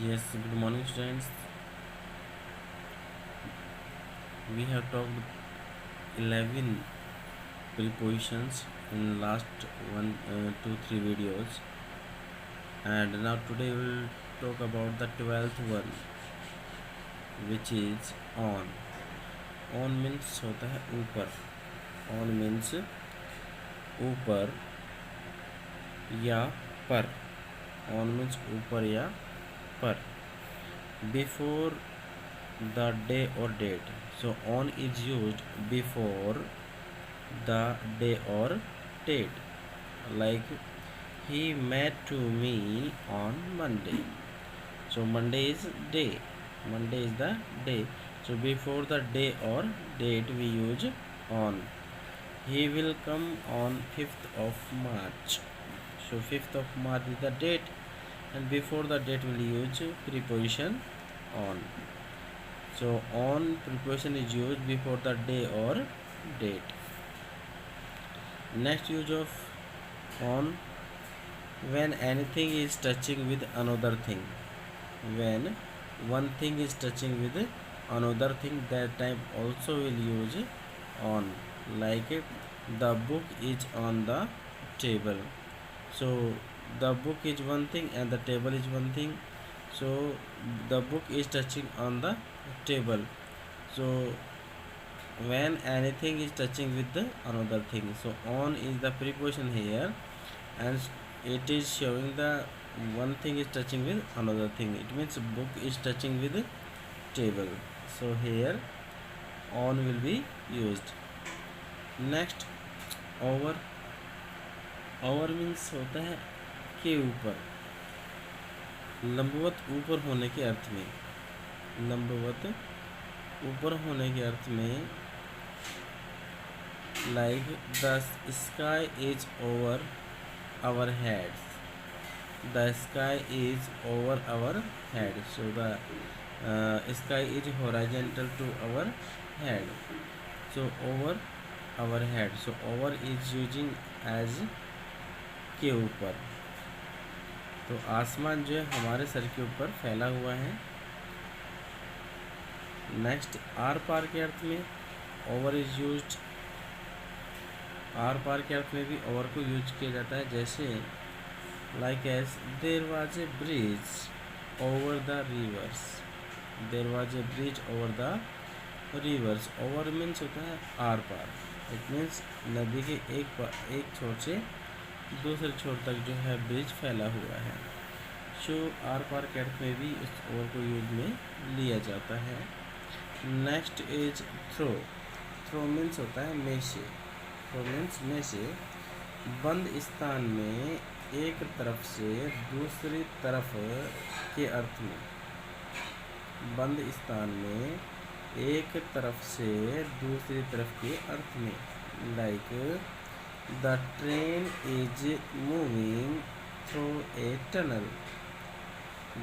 Yes, good morning, students. We have talked 11 prepositions in last one, 2, 3 videos, and now today we will talk about the 12th one, which is on. On means होता है ऊपर. On means ऊपर या पर. On means ऊपर या पर. Before the day or date. So on is used before the day or date. Like he met to me on Monday. So Monday is day. Monday is the day. So before the day or date we use on. He will come on 5th of March. So 5th of March is the date, and before the date we'll use preposition on. So on preposition is used before the day or date. Next use of on, when anything is touching with another thing. When one thing is touching with another thing, that time also will use on. Like the book is on the table. So the book is one thing and the table is one thing. So the book is touching on the table. So when anything is touching with the another thing, so on is the preposition here, and it is showing the one thing is touching with another thing. It means book is touching with table. So here on will be used. Next, over. over means होता है के ऊपर, लंबवत ऊपर होने के अर्थ में. लंबवत ऊपर होने के अर्थ में, like the sky is over our heads. The sky is over our head. So the sky is horizontal to our head. So over our head. So over is using as के ऊपर. तो आसमान जो है हमारे सर के ऊपर फैला हुआ है. नेक्स्ट, आर पार के अर्थ में ओवर इज यूज्ड. आर पार के अर्थ में भी ओवर को यूज किया जाता है. जैसे like as there was a bridge over the rivers. There was a bridge over the rivers. Over means होता है आर पार. इट मीन्स नदी के एक छोर से दूसरे छोर तक जो है ब्रिज फैला हुआ है. सो आर पार के अर्थ में भी इस ओवर को यूज में लिया जाता है. Next is through. Through means होता है में से. थ्रो मीन्स में से. बंद स्थान में एक तरफ से दूसरी तरफ के अर्थ में. बंद स्थान में एक तरफ से दूसरी तरफ के अर्थ में. Like the train is moving through a tunnel.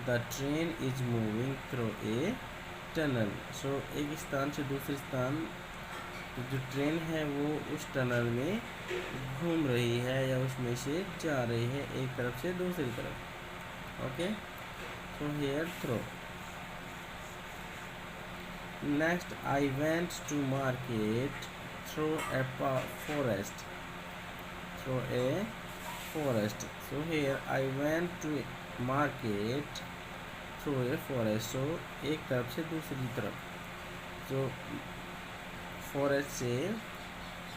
The train is moving through a tunnel. So एक स्थान से दूसरे स्थान, तो जो ट्रेन है वो उस टनल में घूम रही है या उसमें से जा रही है एक तरफ से दूसरी तरफ. Okay, so here through. Next, I went to market through a forest. Through a forest. So here I went to market through a forest. So एक तरफ से दूसरी तरफ. तो फॉरेस्ट से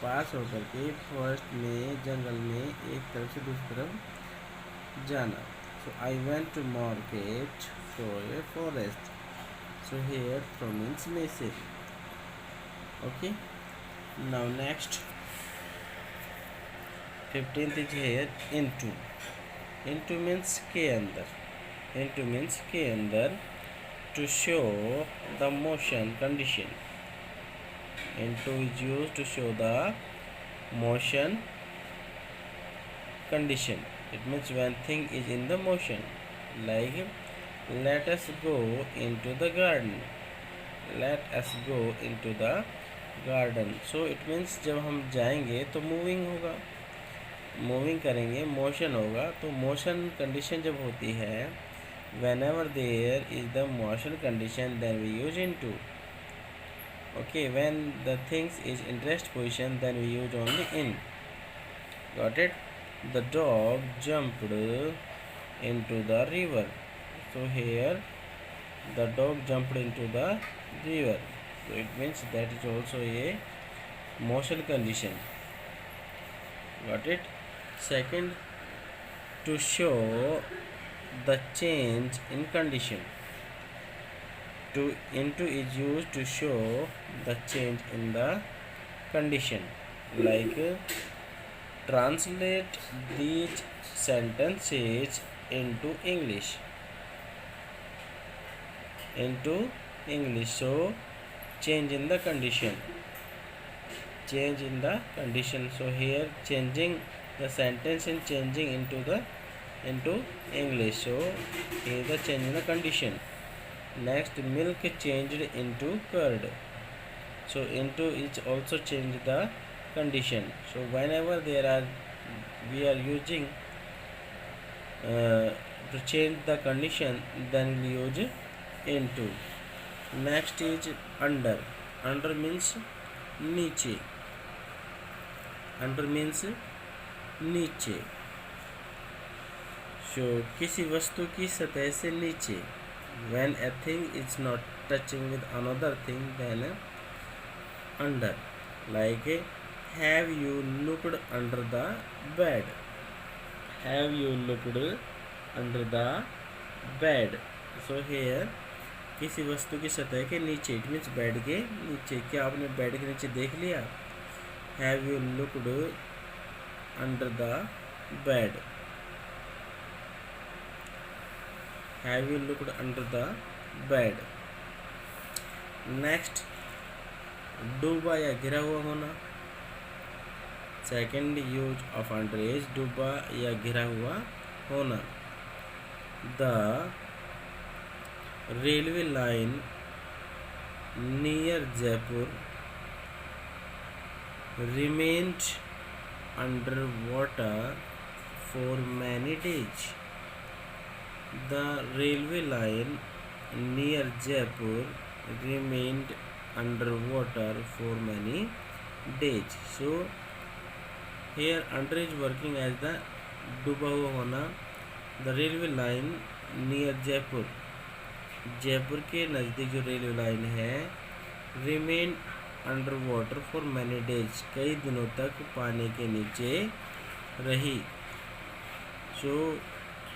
पास होकर के फॉरेस्ट में, जंगल में एक तरफ से दूसरी तरफ जाना. So I went to market through a forest. So here through means में से. Okay, now next 15th is here into. Into means के अंदर. इनटू मीन्स के अंदर. To show the motion condition. Into is used to show the motion condition. It means when thing is in the motion. Like let us go into the garden. Let us go into the garden. So it means जब हम जाएंगे तो moving होगा, moving करेंगे, motion होगा. तो motion condition जब होती है Whenever there is the motion condition, then we use into. Okay, when the things is in rest position, then we use only in. Got it? The dog jumped into the river. So here the dog jumped into the river. So it means that is also a motion condition. Got it? Second, to show the change in condition. To into is used to show the change in the condition. Like translate these sentences into English. So change in the condition. So here changing the sentence and changing into English. So here the change in the condition. Next, milk changed into curd. So into is also change the condition. So whenever we are using to change the condition, then we use into. Next is under. Under means नीचे. Under means नीचे. So किसी वस्तु की सतह से नीचे. When a thing is not touching with another thing, then under. Like have you looked under the bed? Have you looked under the bed? So here किसी वस्तु की सतह के नीचे, इट मीन्स बेड के नीचे. क्या आपने बेड के नीचे देख लिया? Have you looked under the bed. Have you looked under the bed. Next, डूबा या घिरा हुआ होना. Second use of under is डूबा या घिरा हुआ होना. The railway line near Jaipur remained under water for many days. The railway line near Jaipur remained under water for many days. So here under is working as the डूबा हुआ होना. The railway line near Jaipur, Jaipur के नज़दीक जो railway line है, remain under water for many days, कई दिनों तक पानी के नीचे रही. So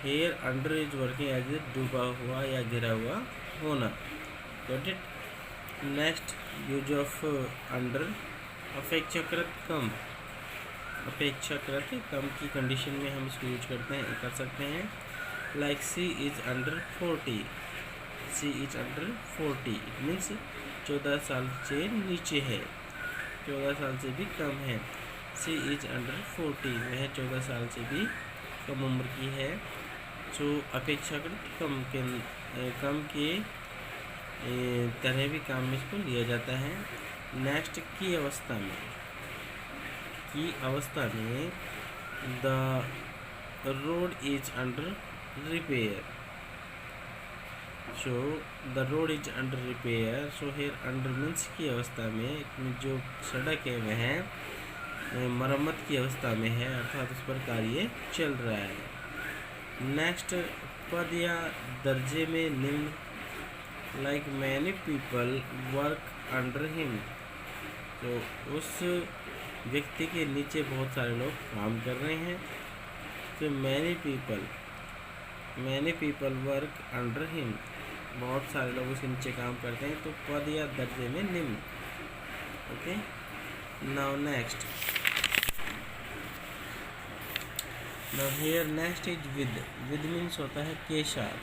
here under is working as a डूबा हुआ या गिरा हुआ होना. Got it? Next, use of under. अपेक्षाकृत कम. अपेक्षाकृत कम की कंडीशन में हम इसको यूज कर सकते हैं. Like she is under 40. She is under 40. It means 14 साल से नीचे है, 14 साल से भी कम है. सी इज अंडर 40, वह 14 साल से भी कम उम्र की है. सो अपेक्षाकृत कम के तरह भी काम में इसको लिया जाता है. नेक्स्ट, की अवस्था में the road is under repair. So the road is under repair. So here under means की अवस्था में, जो सड़क है वह मरम्मत की अवस्था में है, अर्थात उस पर कार्य चल रहा है. नेक्स्ट, पद या दर्जे में निम्न. Like many people work under him. तो उस व्यक्ति के नीचे बहुत सारे लोग काम कर रहे हैं. तो many people work under him, बहुत सारे लोग उसके नीचे काम करते हैं. तो पद या दर्जे में निम्न. Okay, now next. Now here next is with. With means होता है के साथ.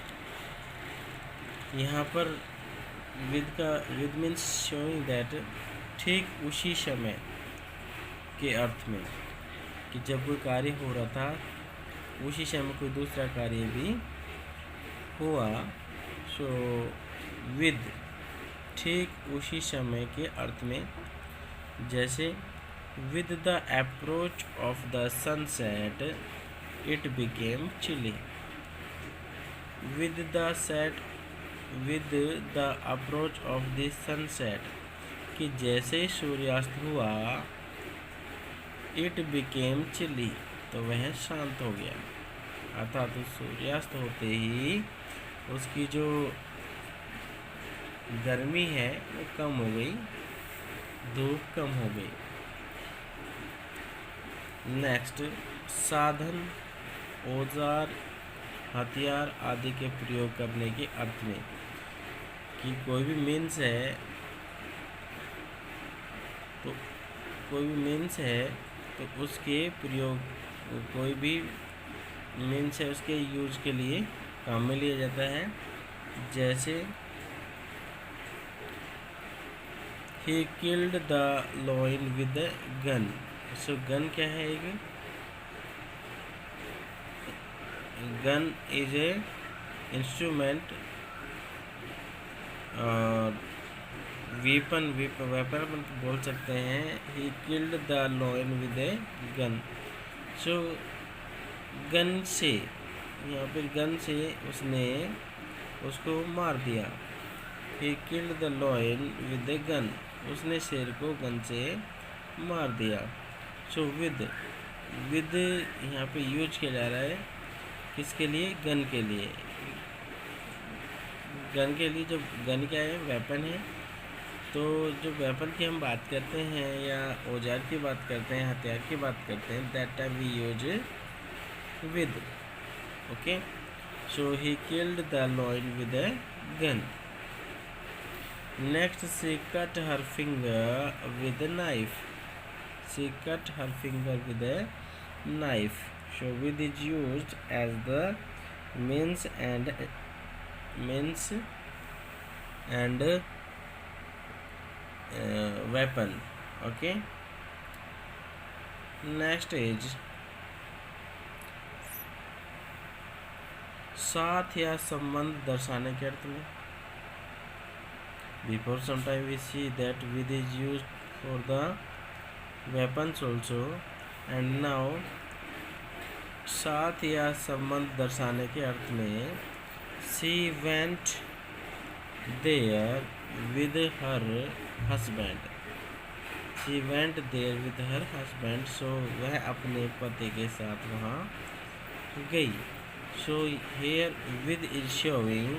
यहाँ पर विद मीन्स शोइंग दैट, ठीक उसी समय के अर्थ में, कि जब कोई कार्य हो रहा था उसी समय कोई दूसरा कार्य भी हुआ. सो विद, ठीक उसी समय के अर्थ में. जैसे with the approach of the sunset it became chilly. with the set with the approach of the sunset, कि जैसे सूर्यास्त हुआ, it became chilly, तो वह शांत हो गया, अर्थात तो सूर्यास्त होते ही उसकी जो गर्मी है वो कम हो गई, धूप कम हो गई। नेक्स्ट, साधन, औजार, हथियार आदि के प्रयोग करने के अर्थ में, कि कोई भी मीन्स है तो उसके प्रयोग, कोई भी मीन्स है उसके यूज के लिए काम में लिया जाता है। जैसे he killed the lion with a gun, so gun क्या है? एक gun is a instrument, weapon बोल सकते हैं। he killed the lion with a gun, so gun से, यहाँ पे गन से उसने उसको मार दिया। he killed the lion with a gun, उसने शेर को गन से मार दिया। सो विद यहाँ पे यूज किया जा रहा है किसके लिए? गन के लिए। गन के लिए, जो गन क्या है? वेपन है। तो जो वेपन की हम बात करते हैं या औजार की बात करते हैं, हथियार की बात करते हैं, that time we use with. Okay, so he killed the lion with a gun. Next, she cut her finger with a knife, she cut her finger with a knife. So with is used as the means and weapon. Okay, next is साथ या संबंध दर्शाने के अर्थ में। Before some time we see that with is used for the weapons also, and now साथ या संबंध दर्शाने के अर्थ में she went there with her husband, she went there with her husband, so वह अपने पति के साथ वहाँ गई। So here with is showing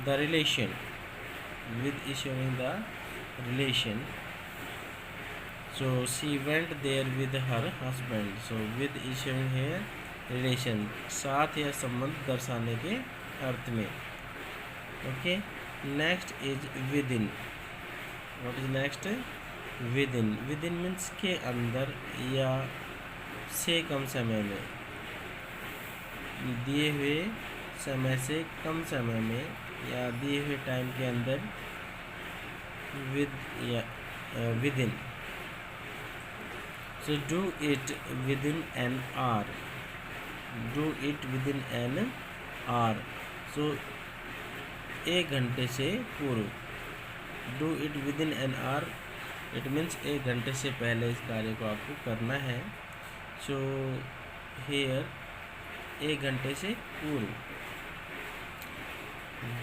the relation, with is showing the relation, so she went there with her husband, so with is showing here relation, साथ या संबंध दर्शाने के अर्थ में। Okay, next is with in. What is next? With in. With in means के अंदर या से कम समय में, दिए हुए समय से कम समय में या दिए हुए टाइम के अंदर, विद या with in. So do it with in an hour, do it within an hour, so 1 घंटे से पूर्व। do it within an hour, it means 1 घंटे से पहले इस कार्य को आपको करना है। so here 1 घंटे से पूर्व,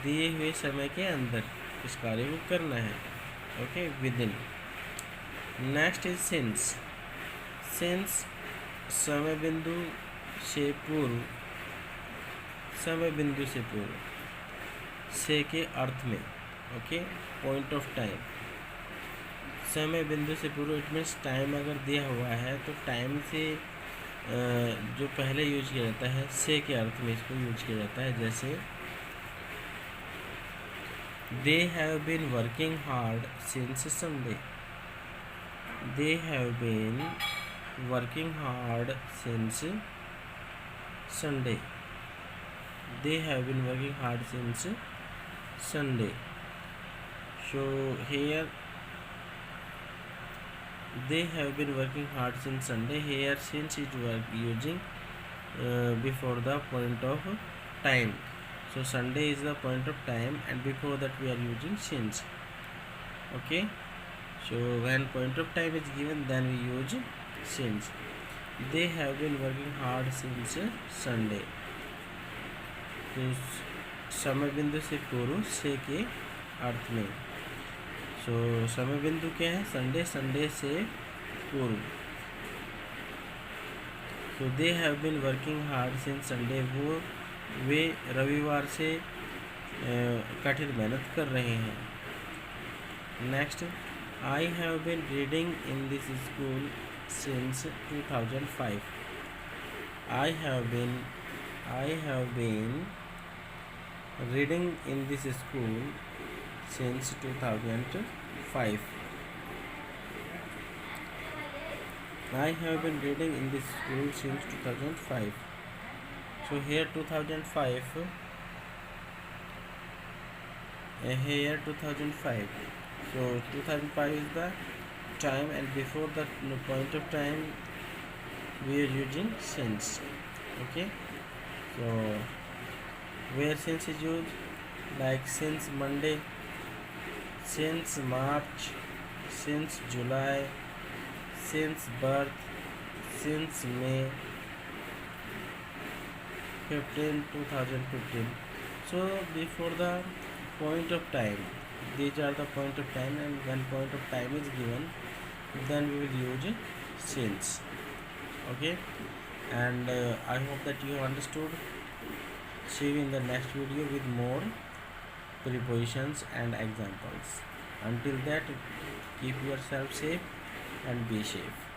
दिए हुए समय के अंदर इस कार्य को करना है। Okay, within. Next is since. Since समय बिंदु से पूर्व, समय बिंदु से पूर्व, से के अर्थ में। ओके, पॉइंट ऑफ टाइम, समय बिंदु से पूर्व, इट मीन्स टाइम अगर दिया हुआ है तो टाइम से जो पहले यूज किया जाता है, से के अर्थ में इसको यूज किया जाता है। जैसे they have been working hard since Sunday, they have been working hard since Sunday, they have been working hard since Sunday. So here they have been working hard since Sunday, here since is using before the point of time. So Sunday is the point of time and before that we are using since. Okay, so when point of time is given then we use since. they have been working hard since Sunday. तो समय बिंदु से पूर्व से के अर्थ में, समय बिंदु क्या है? संडे, संडे से पूर्व. They have been working hard since Sunday, वे रविवार से कठिन मेहनत कर रहे हैं. Next, I have been reading in this school since 2005. I have been reading in this school since 2005. I have been reading in this school since 2005. So here 2005. Here 2005. So 2005 is the time, and before the point of time we are using since. Okay, so where since is used, like since Monday, since March, since July, since birth, since May 15, 2015. So before the point of time, these are the point of time, and when point of time is given, then we will use since. Okay, and I hope that you understood. See you in the next video with more prepositions and examples. Until that, keep yourself safe and be safe.